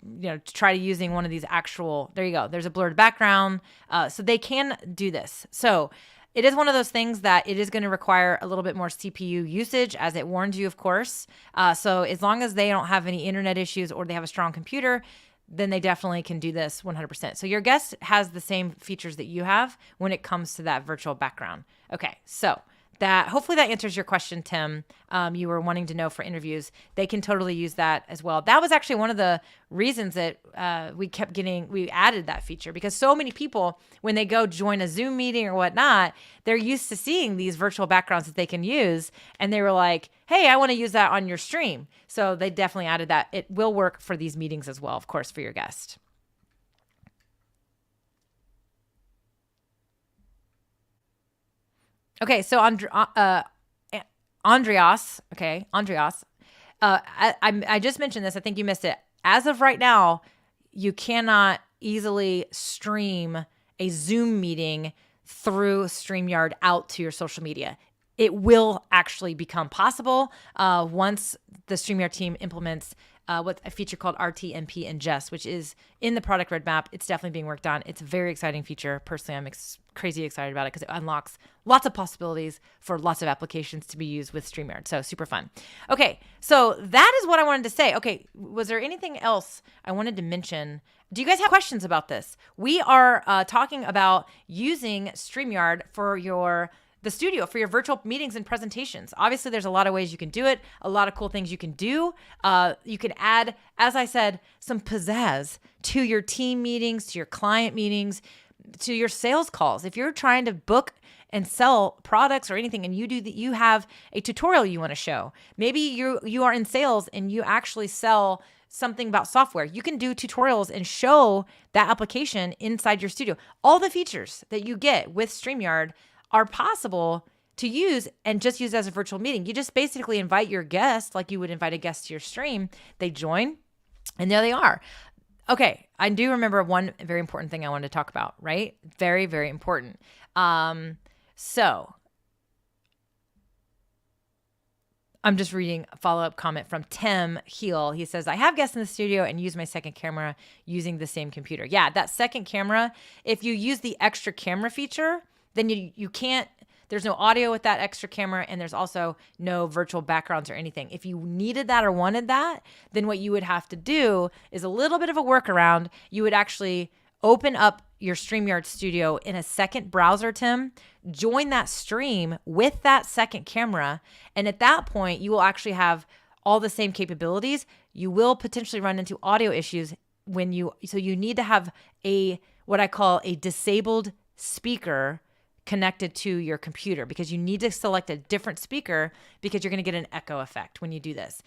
try using one of these actual, there you go. There's a blurred background. So they can do this. So it is one of those things that it is going to require a little bit more CPU usage, as it warned you, of course. So as long as they don't have any internet issues or they have a strong computer, then they definitely can do this 100%. So your guest has the same features that you have when it comes to that virtual background. Okay, so hopefully that answers your question, Tim. You were wanting to know for interviews. They can totally use that as well. That was actually one of the reasons that we added that feature, because so many people, when they go join a Zoom meeting or whatnot, they're used to seeing these virtual backgrounds that they can use. And they were like, hey, I want to use that on your stream. So they definitely added that. It will work for these meetings as well, of course, for your guest. Okay, so Andreas. I just mentioned this. I think you missed it. As of right now, you cannot easily stream a Zoom meeting through StreamYard out to your social media. It will actually become possible once the StreamYard team implements what a feature called RTMP ingest, which is in the product roadmap. It's definitely being worked on. It's a very exciting feature. Personally, I'm crazy excited about it because it unlocks lots of possibilities for lots of applications to be used with StreamYard. So super fun. Okay, so that is what I wanted to say. Okay, was there anything else I wanted to mention? Do you guys have questions about this? We are talking about using StreamYard for the studio for your virtual meetings and presentations. Obviously, there's a lot of ways you can do it, a lot of cool things you can do. You can add, as I said, some pizzazz to your team meetings, to your client meetings, to your sales calls. If you're trying to book and sell products or anything, and you have a tutorial you want to show, maybe you are in sales and you actually sell something about software. You can do tutorials and show that application inside your studio. All the features that you get with StreamYard are possible to use and just use as a virtual meeting. You just basically invite your guest like you would invite a guest to your stream. They join, and there they are. Okay, I do remember one very important thing I wanted to talk about, right? Very, very important. So I'm just reading a follow-up comment from Tim Heel. He says, I have guests in the studio and use my second camera using the same computer. Yeah, that second camera, if you use the extra camera feature, then you can't, there's no audio with that extra camera, and there's also no virtual backgrounds or anything. If you needed that or wanted that, then what you would have to do is a little bit of a workaround. You would actually open up your StreamYard studio in a second browser, Tim, join that stream with that second camera, and at that point, you will actually have all the same capabilities. You will potentially run into audio issues so you need to have what I call a disabled speaker connected to your computer, because you need to select a different speaker because you're going to get an echo effect when you do this.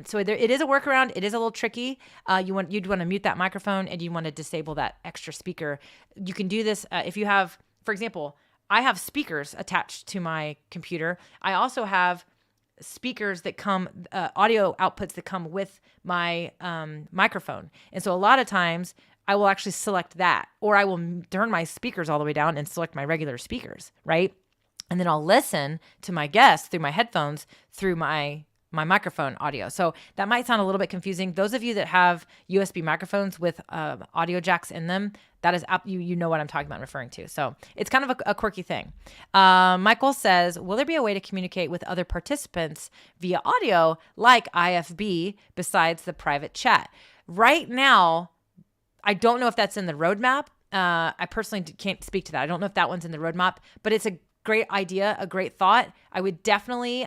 So it is a workaround. It is a little tricky. You'd want to mute that microphone and you want to disable that extra speaker. You can do this if you have, for example, I have speakers attached to my computer. I also have speakers that come, audio outputs that come with my microphone. And so a lot of times I will actually select that, or I will turn my speakers all the way down and select my regular speakers, right? And then I'll listen to my guests through my headphones through my microphone audio. So that might sound a little bit confusing. Those of you that have USB microphones with audio jacks in them, that is you know what I'm talking about and referring to. So it's kind of a quirky thing. Michael says, will there be a way to communicate with other participants via audio like IFB besides the private chat? Right now, I don't know if that's in the roadmap. I personally can't speak to that. I don't know if that one's in the roadmap, but it's a great idea, a great thought. I would definitely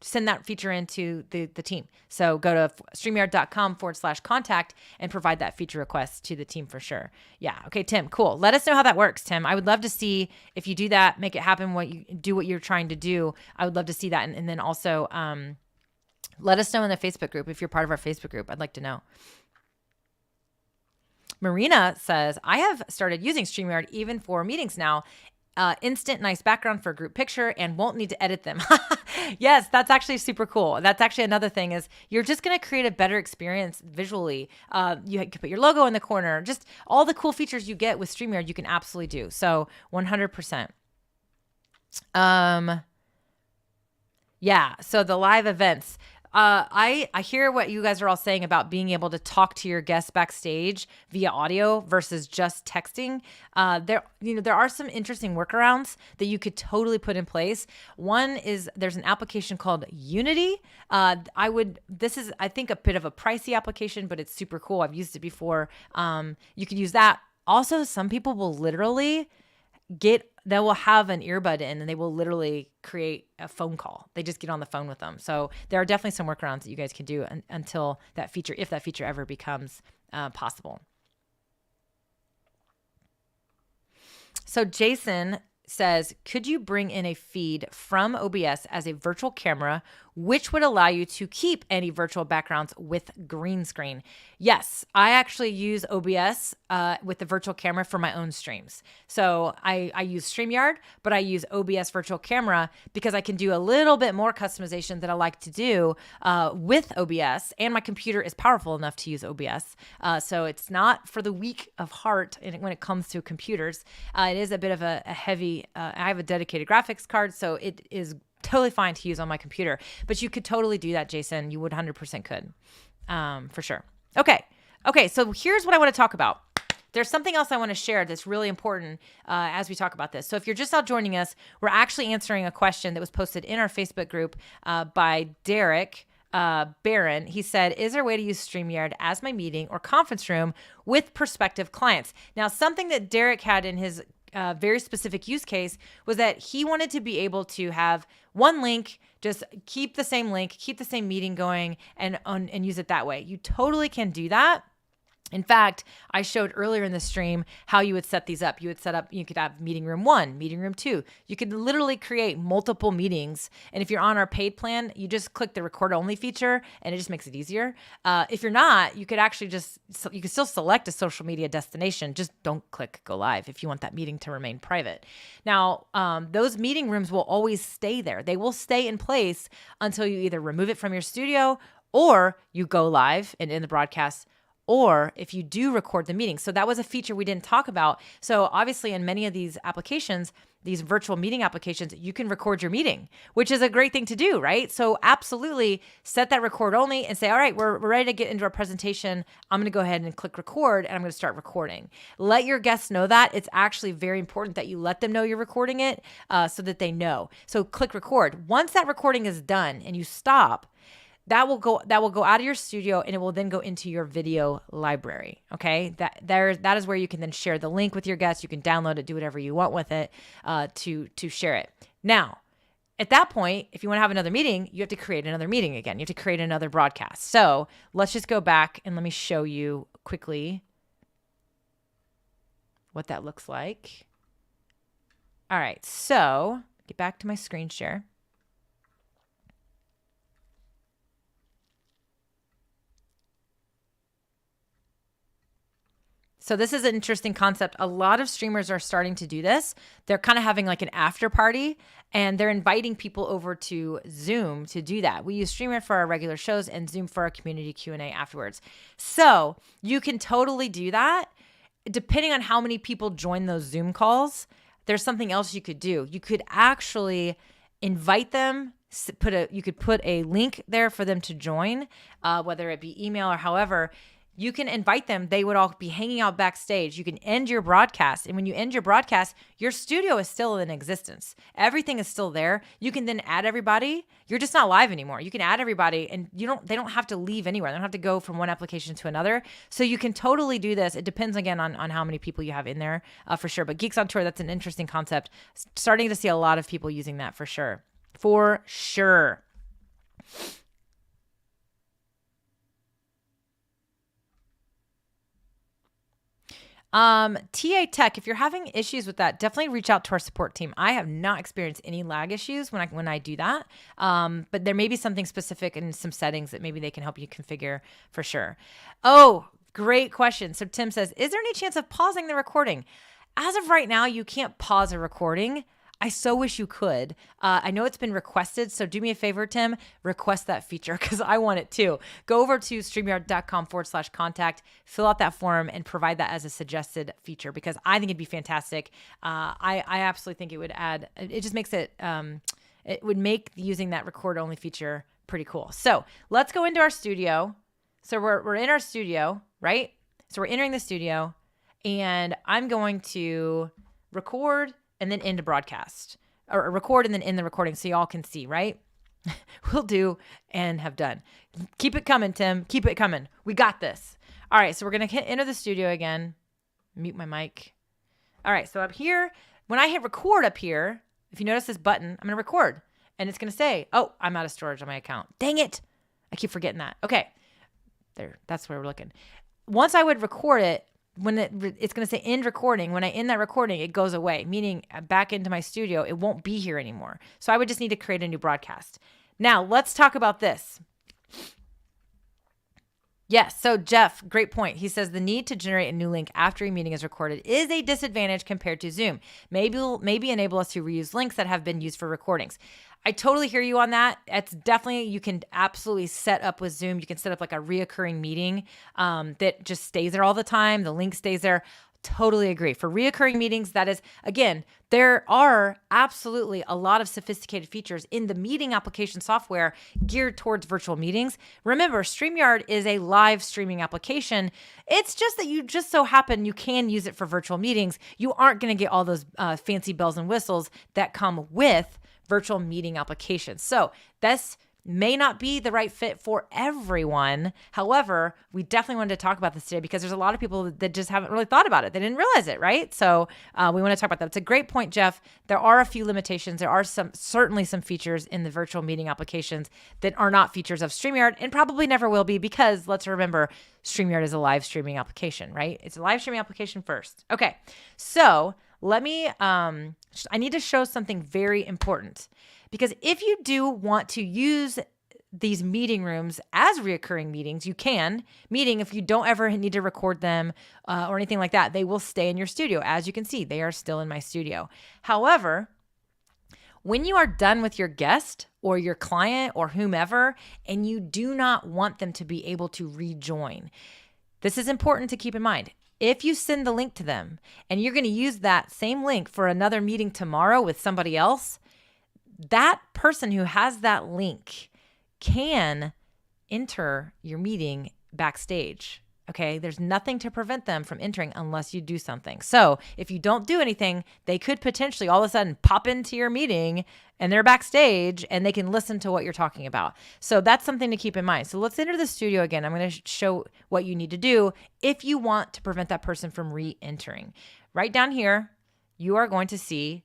send that feature into the team. So go to StreamYard.com/contact and provide that feature request to the team for sure. Yeah. Okay, Tim, cool. Let us know how that works, Tim. I would love to see if you do that, make it happen, what you're trying to do. I would love to see that. And then also let us know in the Facebook group if you're part of our Facebook group. I'd like to know. Marina says, I have started using StreamYard even for meetings now. Instant nice background for a group picture and won't need to edit them. Yes, that's actually super cool. That's actually another thing is you're just going to create a better experience visually. You can put your logo in the corner. Just all the cool features you get with StreamYard, you can absolutely do. So 100%. Yeah, so the live events. I hear what you guys are all saying about being able to talk to your guests backstage via audio versus just texting. There are some interesting workarounds that you could totally put in place. One is there's an application called Unity. This is, I think, a bit of a pricey application, but it's super cool. I've used it before. You could use that. Also, some people will literally they will have an earbud in and they will literally create a phone call. They just get on the phone with them. So there are definitely some workarounds that you guys can do until that feature, if that feature ever becomes possible. So Jason says, could you bring in a feed from OBS as a virtual camera, which would allow you to keep any virtual backgrounds with green screen? Yes, I actually use OBS with the virtual camera for my own streams. So I use StreamYard, but I use OBS virtual camera because I can do a little bit more customization that I like to do with OBS, and my computer is powerful enough to use OBS. So it's not for the weak of heart when it comes to computers. It is a bit of a heavy, I have a dedicated graphics card, so it is totally fine to use on my computer, but you could totally do that, Jason. You would 100% could, for sure. Okay. So here's what I want to talk about. There's something else I want to share that's really important as we talk about this. So if you're just now joining us, we're actually answering a question that was posted in our Facebook group by Derek Barron. He said, is there a way to use StreamYard as my meeting or conference room with prospective clients? Now, something that Derek had in his very specific use case was that he wanted to be able to have one link, just keep the same link, keep the same meeting going, and use it that way. You totally can do that. In fact, I showed earlier in the stream how you would set these up. You could have meeting room 1, meeting room 2. You could literally create multiple meetings. And if you're on our paid plan, you just click the record only feature and it just makes it easier. If you're not, you could actually you could still select a social media destination. Just don't click go live if you want that meeting to remain private. Now, those meeting rooms will always stay there. They will stay in place until you either remove it from your studio or you go live and in the broadcast, or if you do record the meeting. So that was a feature we didn't talk about. So obviously in many of these applications, these virtual meeting applications, you can record your meeting, which is a great thing to do, right? So absolutely set that record only and say, all right, we're ready to get into our presentation. I'm going to go ahead and click record and I'm going to start recording. Let your guests know that. It's actually very important that you let them know you're recording it so that they know. So click record. Once that recording is done and you stop, that will go out of your studio and it will then go into your video library. Okay. That is where you can then share the link with your guests. You can download it, do whatever you want with it, to share it. Now, at that point, if you want to have another meeting, you have to create another meeting again. You have to create another broadcast. So let's just go back and let me show you quickly what that looks like. All right, so get back to my screen share. So this is an interesting concept. A lot of streamers are starting to do this. They're kind of having like an after party, and they're inviting people over to Zoom to do that. We use StreamYard for our regular shows and Zoom for our community Q&A afterwards. So you can totally do that. Depending on how many people join those Zoom calls, there's something else you could do. You could actually invite them, you could put a link there for them to join, whether it be email or however. You can invite them. They would all be hanging out backstage. You can end your broadcast. And when you end your broadcast, your studio is still in existence. Everything is still there. You can then add everybody. You're just not live anymore. You can add everybody and they don't have to leave anywhere. They don't have to go from one application to another. So you can totally do this. It depends again on how many people you have in there for sure. But Geeks on Tour, that's an interesting concept. Starting to see a lot of people using that for sure. For sure. TA Tech, if you're having issues with that, definitely reach out to our support team. I have not experienced any lag issues when I do that. But there may be something specific in some settings that maybe they can help you configure for sure. Oh, great question. So Tim says, is there any chance of pausing the recording? As of right now, you can't pause a recording. I so wish you could. I know it's been requested, so do me a favor, Tim, request that feature because I want it too. Go over to StreamYard.com/contact, fill out that form, and provide that as a suggested feature because I think it'd be fantastic. I absolutely think it would add, it just makes it, it would make using that record only feature pretty cool. So let's go into our studio. So we're in our studio, right? So we're entering the studio and I'm going to record and then end a broadcast, or record and then end the recording so y'all can see, right? We'll do and have done. Keep it coming, Tim. Keep it coming. We got this. All right, so we're going to enter the studio again. Mute my mic. All right, so up here, when I hit record up here, if you notice this button, I'm going to record. And it's going to say, oh, I'm out of storage on my account. Dang it. I keep forgetting that. Okay, there. That's where we're looking. Once I would record it, when it's going to say end recording, when I end that recording, it goes away, meaning back into my studio, it won't be here anymore. So I would just need to create a new broadcast. Now, let's talk about this. Yes, so Jeff, great point. He says the need to generate a new link after a meeting is recorded is a disadvantage compared to Zoom. Maybe enable us to reuse links that have been used for recordings. I totally hear you on that. It's definitely, you can absolutely set up with Zoom. You can set up like a reoccurring meeting that just stays there all the time. The link stays there. Totally agree. For reoccurring meetings, that is, again, there are absolutely a lot of sophisticated features in the meeting application software geared towards virtual meetings. Remember, StreamYard is a live streaming application. It's just that you just so happen you can use it for virtual meetings. You aren't going to get all those fancy bells and whistles that come with virtual meeting applications. So this may not be the right fit for everyone. However, we definitely wanted to talk about this today because there's a lot of people that just haven't really thought about it. They didn't realize it, right? So we want to talk about that. It's a great point, Jeff. There are a few limitations. There are certainly some features in the virtual meeting applications that are not features of StreamYard and probably never will be because let's remember, StreamYard is a live streaming application, right? It's a live streaming application first. Okay, so let me, I need to show something very important because if you do want to use these meeting rooms as reoccurring meetings, you can. Meaning if you don't ever need to record them or anything like that, they will stay in your studio. As you can see, they are still in my studio. However, when you are done with your guest or your client or whomever, and you do not want them to be able to rejoin, this is important to keep in mind. If you send the link to them and you're going to use that same link for another meeting tomorrow with somebody else, that person who has that link can enter your meeting backstage. Okay, there's nothing to prevent them from entering unless you do something. So if you don't do anything, they could potentially all of a sudden pop into your meeting and they're backstage and they can listen to what you're talking about. So that's something to keep in mind. So let's enter the studio again. I'm going to show what you need to do if you want to prevent that person from re-entering. Right down here, you are going to see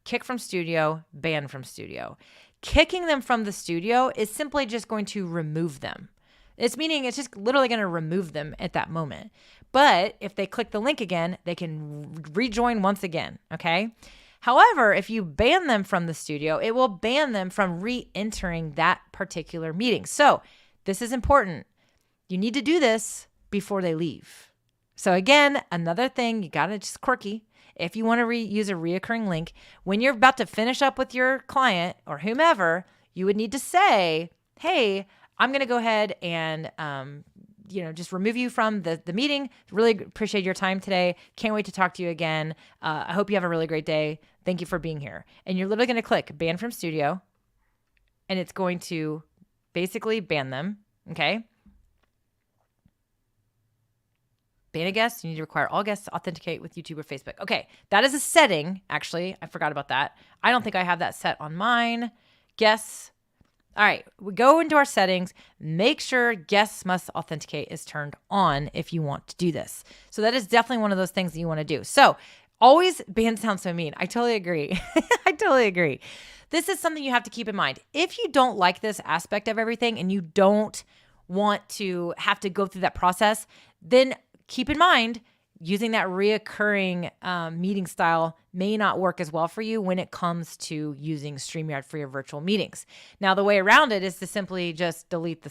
kick from studio, ban from studio. Kicking them from the studio is simply just going to remove them. It's meaning it's just literally going to remove them at that moment. But if they click the link again, they can rejoin once again, okay? However, if you ban them from the studio, it will ban them from re-entering that particular meeting. So this is important. You need to do this before they leave. So again, another thing, you got to just quirky. If you want to use a reoccurring link, when you're about to finish up with your client or whomever, you would need to say, hey, I'm going to go ahead and, just remove you from the meeting. Really appreciate your time today. Can't wait to talk to you again. I hope you have a really great day. Thank you for being here. And you're literally going to click ban from studio, and it's going to basically ban them. Okay. Ban a guest. You need to require all guests to authenticate with YouTube or Facebook. Okay. That is a setting. Actually, I forgot about that. I don't think I have that set on mine. Guests. All right. We go into our settings. Make sure guests must authenticate is turned on if you want to do this. So that is definitely one of those things that you want to do. So always, ban sounds so mean. I totally agree. I totally agree. This is something you have to keep in mind. If you don't like this aspect of everything and you don't want to have to go through that process, then keep in mind, using that reoccurring meeting style may not work as well for you when it comes to using StreamYard for your virtual meetings. Now, the way around it is to simply just delete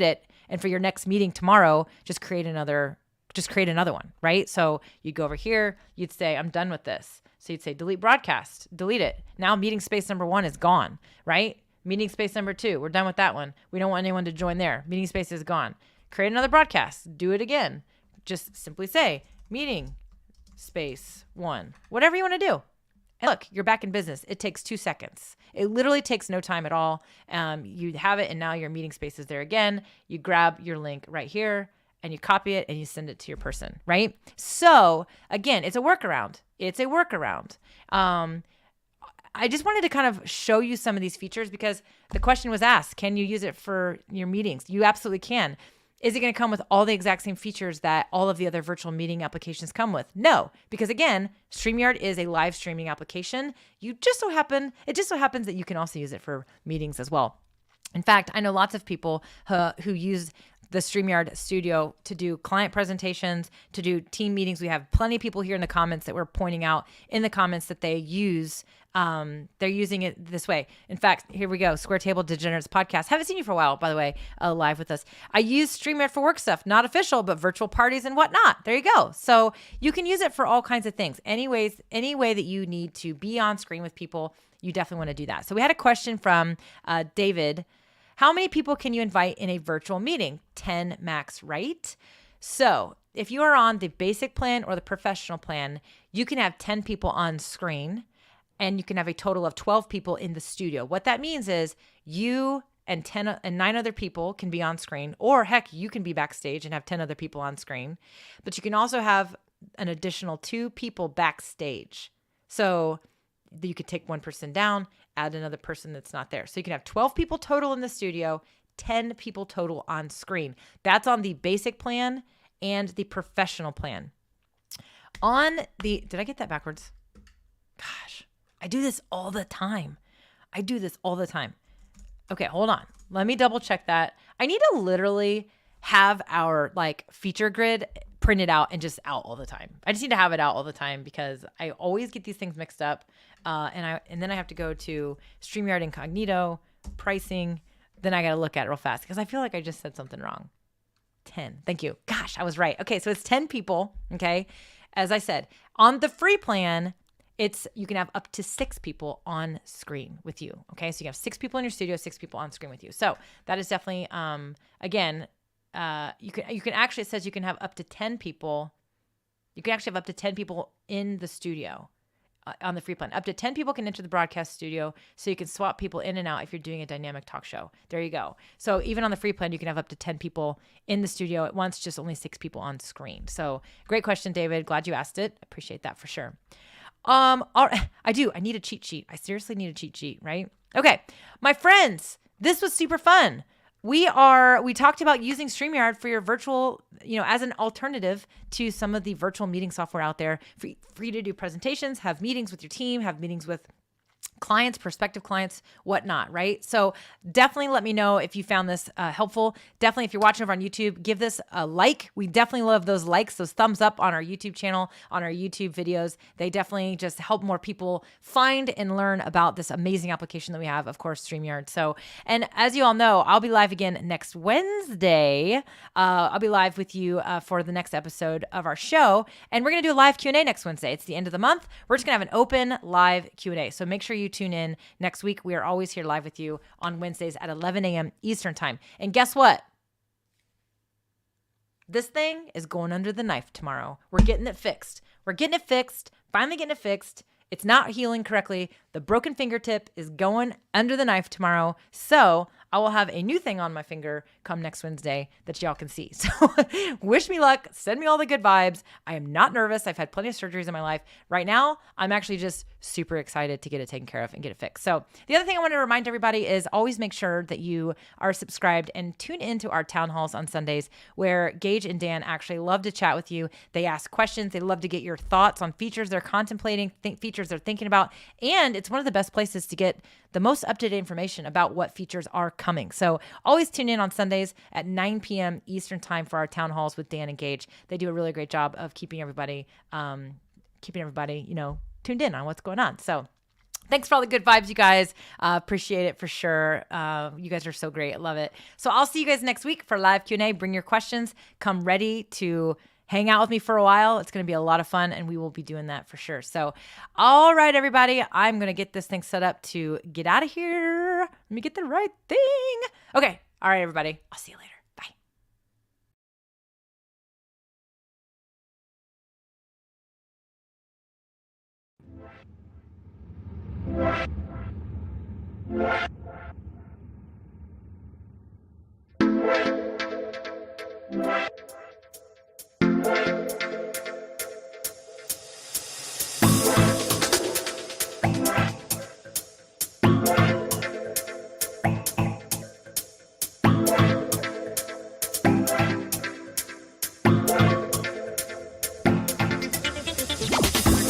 it, and for your next meeting tomorrow, just create another one, right? So you'd go over here, you'd say, I'm done with this. So you'd say, delete broadcast, delete it. Now meeting space number 1 is gone, right? Meeting space number 2, we're done with that one. We don't want anyone to join there. Meeting space is gone. Create another broadcast, do it again. Just simply say, meeting space 1, whatever you want to do. And look, you're back in business. It takes 2 seconds. It literally takes no time at all. You have it, and now your meeting space is there again. You grab your link right here, and you copy it, and you send it to your person, right? So again, it's a workaround. I just wanted to kind of show you some of these features because the question was asked, can you use it for your meetings? You absolutely can. Is it going to come with all the exact same features that all of the other virtual meeting applications come with? No, because again, StreamYard is a live streaming application. It just so happens that you can also use it for meetings as well. In fact, I know lots of people who use the StreamYard studio to do client presentations, to do team meetings. We have plenty of people here in the comments that we're pointing out in the comments that they use. They're using it this way. In fact, here we go. Square Table Degenerates Podcast. Haven't seen you for a while, by the way, live with us. I use StreamYard for work stuff, not official, but virtual parties and whatnot. There you go. So you can use it for all kinds of things. Any way that you need to be on screen with people, you definitely want to do that. So we had a question from David. How many people can you invite in a virtual meeting? 10 max, right? So if you are on the basic plan or the professional plan, you can have 10 people on screen and you can have a total of 12 people in the studio. What that means is you and 9 other people can be on screen, or heck, you can be backstage and have 10 other people on screen, but you can also have an additional 2 people backstage. So you could take one person down, add another person that's not there. So you can have 12 people total in the studio, 10 people total on screen. That's on the basic plan and the professional plan. Did I get that backwards? Gosh, I do this all the time. Okay, hold on. Let me double check that. I need to literally have our feature grid printed out and just out all the time. I just need to have it out all the time because I always get these things mixed up. And then I have to go to StreamYard Incognito, pricing. Then I got to look at it real fast because I feel like I just said something wrong. 10. Thank you. Gosh, I was right. Okay, so it's 10 people. Okay. As I said, on the free plan, you can have up to 6 people on screen with you. Okay. So you have 6 people in your studio, 6 people on screen with you. So that is definitely, again, you can actually, it says you can have up to 10 people. You can actually have up to 10 people in the studio on the free plan. Up to 10 people can enter the broadcast studio, so you can swap people in and out if you're doing a dynamic talk show. There you go. So even on the free plan, you can have up to 10 people in the studio at once, just only 6 people on screen. So great question, David. Glad you asked it. Appreciate that for sure. All right. I need a cheat sheet. I seriously need a cheat sheet, right? Okay. My friends, this was super fun. We talked about using StreamYard for your virtual, as an alternative to some of the virtual meeting software out there for you to do presentations, have meetings with your team, have meetings with clients, prospective clients, whatnot, right? So definitely let me know if you found this helpful. Definitely, if you're watching over on YouTube, give this a like. We definitely love those likes, those thumbs up on our YouTube channel, on our YouTube videos. They definitely just help more people find and learn about this amazing application that we have, of course, StreamYard. So, and as you all know, I'll be live again next Wednesday. I'll be live with you for the next episode of our show, and we're going to do a live Q&A next Wednesday. It's the end of the month. We're just going to have an open live Q&A. So make sure you tune in next week. We are always here live with you on Wednesdays at 11 a.m. Eastern time. And guess what? This thing is going under the knife tomorrow. We're getting it fixed. Finally getting it fixed. It's not healing correctly. The broken fingertip is going under the knife tomorrow. So I will have a new thing on my finger come next Wednesday that y'all can see. So wish me luck. Send me all the good vibes. I am not nervous. I've had plenty of surgeries in my life. Right now, I'm actually just super excited to get it taken care of and get it fixed. So the other thing I want to remind everybody is always make sure that you are subscribed and tune into our town halls on Sundays where Gage and Dan actually love to chat with you. They ask questions. They love to get your thoughts on features they're contemplating, features they're thinking about. And it's one of the best places to get the most up-to-date information about what features are coming. So always tune in on Sundays at 9 p.m. Eastern time for our town halls with Dan and Gage. They do a really great job of keeping everybody, tuned in on what's going on. So thanks for all the good vibes, you guys. Appreciate it for sure. You guys are so great. I love it. So I'll see you guys next week for live Q&A. Bring your questions. Come ready to hang out with me for a while. It's going to be a lot of fun, and we will be doing that for sure. So, all right, everybody, I'm going to get this thing set up to get out of here. Let me get the right thing. Okay. All right, everybody. I'll see you later.